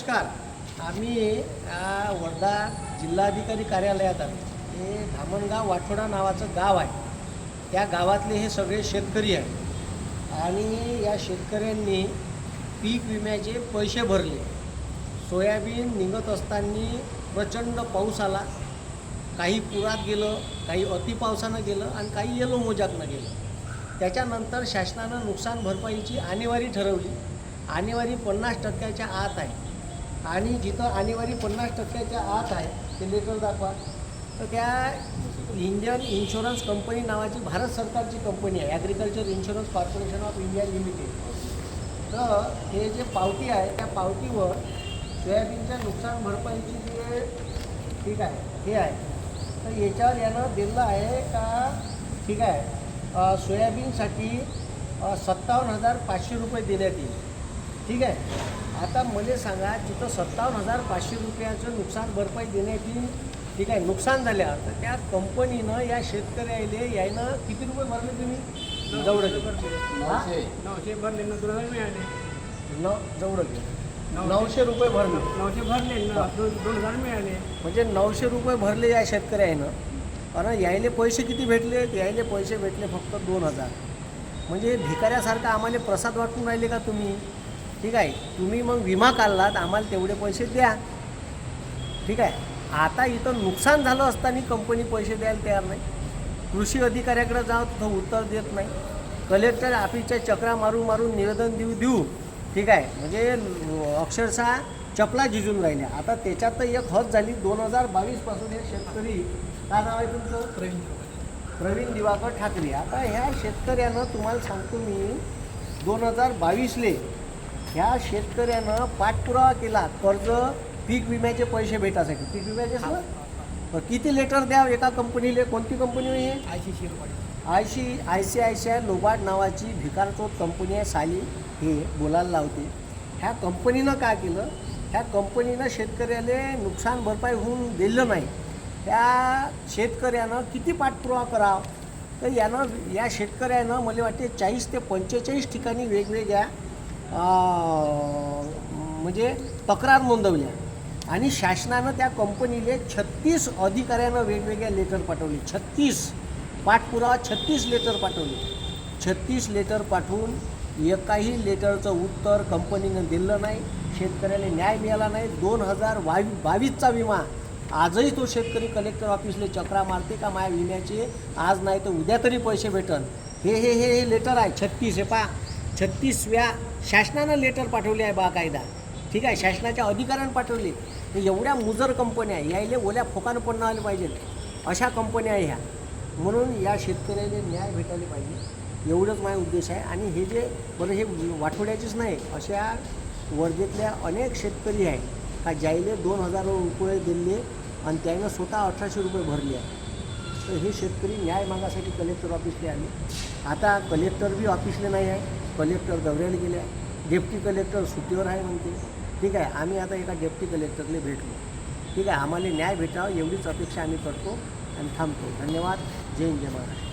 नमस्कार. आम्ही वर्धा जिल्हाधिकारी कार्यालयात आलो. हे धामणगाव वाठोडा नावाचं गाव आहे. त्या गावातले हे सगळे शेतकरी आहेत आणि या शेतकऱ्यांनी पीक विम्याचे पैसे भरले. सोयाबीन निघत असताना प्रचंड पाऊस आला. काही पुरात गेलं, काही अतिपावसानं गेलं आणि काही येलो मोजाकनं गेलं. त्याच्यानंतर शासनानं नुकसान भरपाईची आणेवारी ठरवली. आणेवारी 50% आत आहे आणि जिथं आणेवारी 50% आत आहे ते लेटर दाखवा. तर त्या इंडियन इन्शुरन्स कंपनी नावाची भारत सरकारची कंपनी आहे, agriculture insurance corporation of India limited. तर हे जे पावती आहे त्या पावतीवर सोयाबीनच्या नुकसान भरपाईची जे ठीक आहे हे आहे. तर याच्यावर यानं दिलं आहे का ठीक आहे सोयाबीनसाठी 57,500 रुपये देण्यात येईल. ठीक आहे. आता मला सांगा जिथं 57,500 रुपयाचं नुकसान भरपाई देण्यात येईल, ठीक आहे, नुकसान झाल्यावर तर त्या कंपनीनं या शेतकऱ्याला यायनं किती रुपये भरले तुम्ही? जवळ 900 भरले ना, 2,000 मिळाले. जवळ 900 रुपये भरले. 900 भरले ना, 2,000 मिळाले. म्हणजे 900 रुपये भरले या शेतकऱ्यानं. आणि यायले पैसे किती भेटले? यायले पैसे भेटले फक्त 2,000. म्हणजे भिकाऱ्यासारखं आम्हाला प्रसाद वाटून राहिले का तुम्ही? ठीक आहे. तुम्ही मग विमा काढलात, आम्हाला तेवढे पैसे द्या. ठीक आहे. आता इथं नुकसान झालं असताना कंपनी पैसे द्यायला तयार नाही. कृषी अधिकाऱ्याकडे जाऊ तिथं उत्तर देत नाही. कलेक्टर ऑफिसच्या चक्रा मारून निवेदन देऊ ठीक आहे. म्हणजे अक्षरशः चपला झिजून राहिल्या. आता त्याच्यात तर एक हद झाली. 2022 हे शेतकरी, काय नाव आहे तुमचं? प्रवीण दिवाकर ठाकरे. आता ह्या शेतकऱ्यानं तुम्हाला सांगतो मी 2022 ह्या शेतकऱ्यानं पाठपुरावा केला कर्ज पीक विम्याचे पैसे भेटासाठी. पीक विम्याचे ना किती लेटर द्या एका कंपनीला? कोणती कंपनी आहे? ICICI लोबार्ड नावाची भिकारचोट कंपनी आहे. साली हे बोलायला लावते. ह्या कंपनीनं काय केलं? ह्या कंपनीनं शेतकऱ्याला नुकसान भरपाई होऊन दिलं नाही. त्या शेतकऱ्यानं किती पाठपुरावा करावा? तर या शेतकऱ्यानं मला वाटते 40 ते 45 ठिकाणी वेगवेगळ्या म्हणजे तक्रार नोंदवल्या आणि शासनानं त्या कंपनीला 36 अधिकाऱ्यांना वेगवेगळ्या लेटर पाठवले. 36 पाठपुरावा 36 लेटर पाठवले. 36 लेटर पाठवून एकाही लेटरचं उत्तर कंपनीनं दिलं नाही. शेतकऱ्याला न्याय मिळाला नाही. 2022चा विमा आजही तो शेतकरी कलेक्टर ऑफिसला चक्रा मारते का माझ्या विम्याचे आज नाही तर उद्या तरी पैसे भेटन. हे लेटर आहे 36. हे पहा 36व्या शासनानं लेटर पाठवले आहे बाकायदा. ठीक आहे. शासनाच्या अधिकाऱ्यांनी पाठवले. एवढ्या मुजर कंपन्या आहे, यायले ओल्या फोकानं पडणं आले पाहिजे अशा कंपन्या आहे ह्या. म्हणून या शेतकऱ्याला न्याय भेटायला पाहिजे एवढंच माझा उद्देश आहे. आणि हे जे बरं हे वाठोड्याचेच नाही, अशा वर्धेतल्या अनेक शेतकरी आहे का ज्यायले 2,000 रुपये दिले आणि त्यानं स्वतः 1,800 रुपये भरले आहे. तर हे शेतकरी न्याय मागासाठी कलेक्टर ऑफिसला आले. आता कलेक्टर बी ऑफिसला नाही आहे. कलेक्टर दौऱ्याला गेले आहे. डेप्टी कलेक्टर सुट्टीवर आहे म्हणते. ठीक आहे. आम्ही आता एका डेप्टी कलेक्टरला भेटलो. ठीक आहे. आम्हाला न्याय भेटावा एवढीच अपेक्षा आम्ही करतो आणि थांबतो. धन्यवाद. जय हिंद, जय महाराष्ट्र.